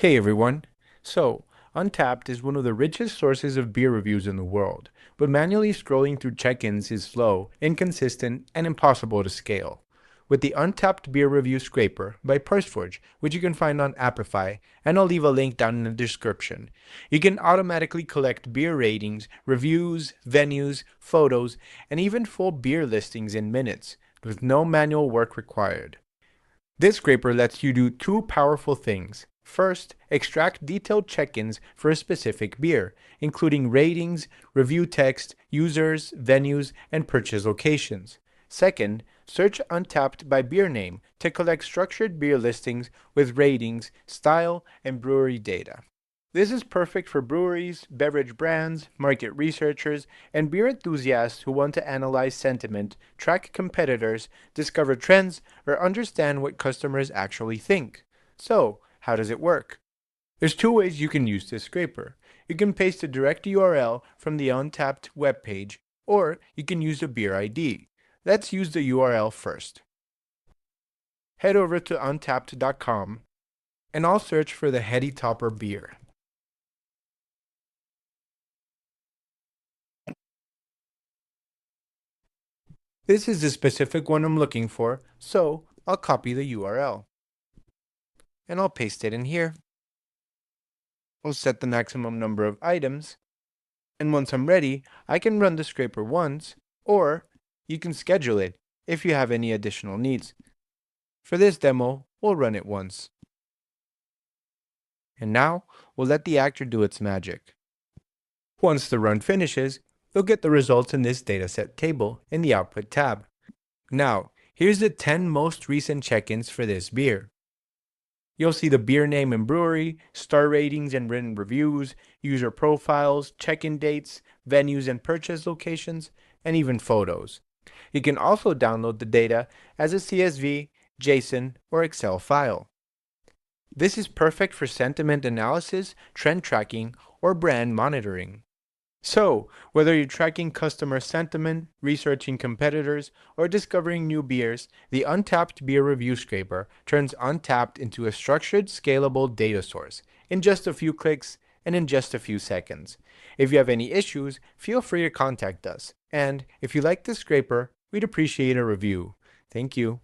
Hey everyone. So, Untappd is one of the richest sources of beer reviews in the world, but manually scrolling through check-ins is slow, inconsistent, and impossible to scale. With the Untappd Beer Review Scraper by PurseForge, which you can find on Appify, and I'll leave a link down in the description, you can automatically collect beer ratings, reviews, venues, photos, and even full beer listings in minutes, with no manual work required. This scraper lets you do two powerful things. First, extract detailed check-ins for a specific beer, including ratings, review text, users, venues, and purchase locations. Second, search Untappd by beer name to collect structured beer listings with ratings, style, and brewery data. This is perfect for breweries, beverage brands, market researchers, and beer enthusiasts who want to analyze sentiment, track competitors, discover trends, or understand what customers actually think. So, how does it work? There's two ways you can use this scraper. You can paste a direct URL from the Untappd webpage, or you can use a beer ID. Let's use the URL first. Head over to untappd.com, and I'll search for the Heady Topper beer. This is the specific one I'm looking for, so I'll copy the URL. And I'll paste it in here. I'll set the maximum number of items. And once I'm ready, I can run the scraper once, or you can schedule it if you have any additional needs. For this demo, we'll run it once. And now, we'll let the actor do its magic. Once the run finishes, you'll get the results in this dataset table in the Output tab. Now, here's the 10 most recent check-ins for this beer. You'll see the beer name and brewery, star ratings and written reviews, user profiles, check-in dates, venues and purchase locations, and even photos. You can also download the data as a CSV, JSON, or Excel file. This is perfect for sentiment analysis, trend tracking, or brand monitoring. So, whether you're tracking customer sentiment, researching competitors, or discovering new beers, the Untappd Beer Review Scraper turns Untappd into a structured, scalable data source in just a few clicks and in just a few seconds. If you have any issues, feel free to contact us. And if you like this scraper, we'd appreciate a review. Thank you.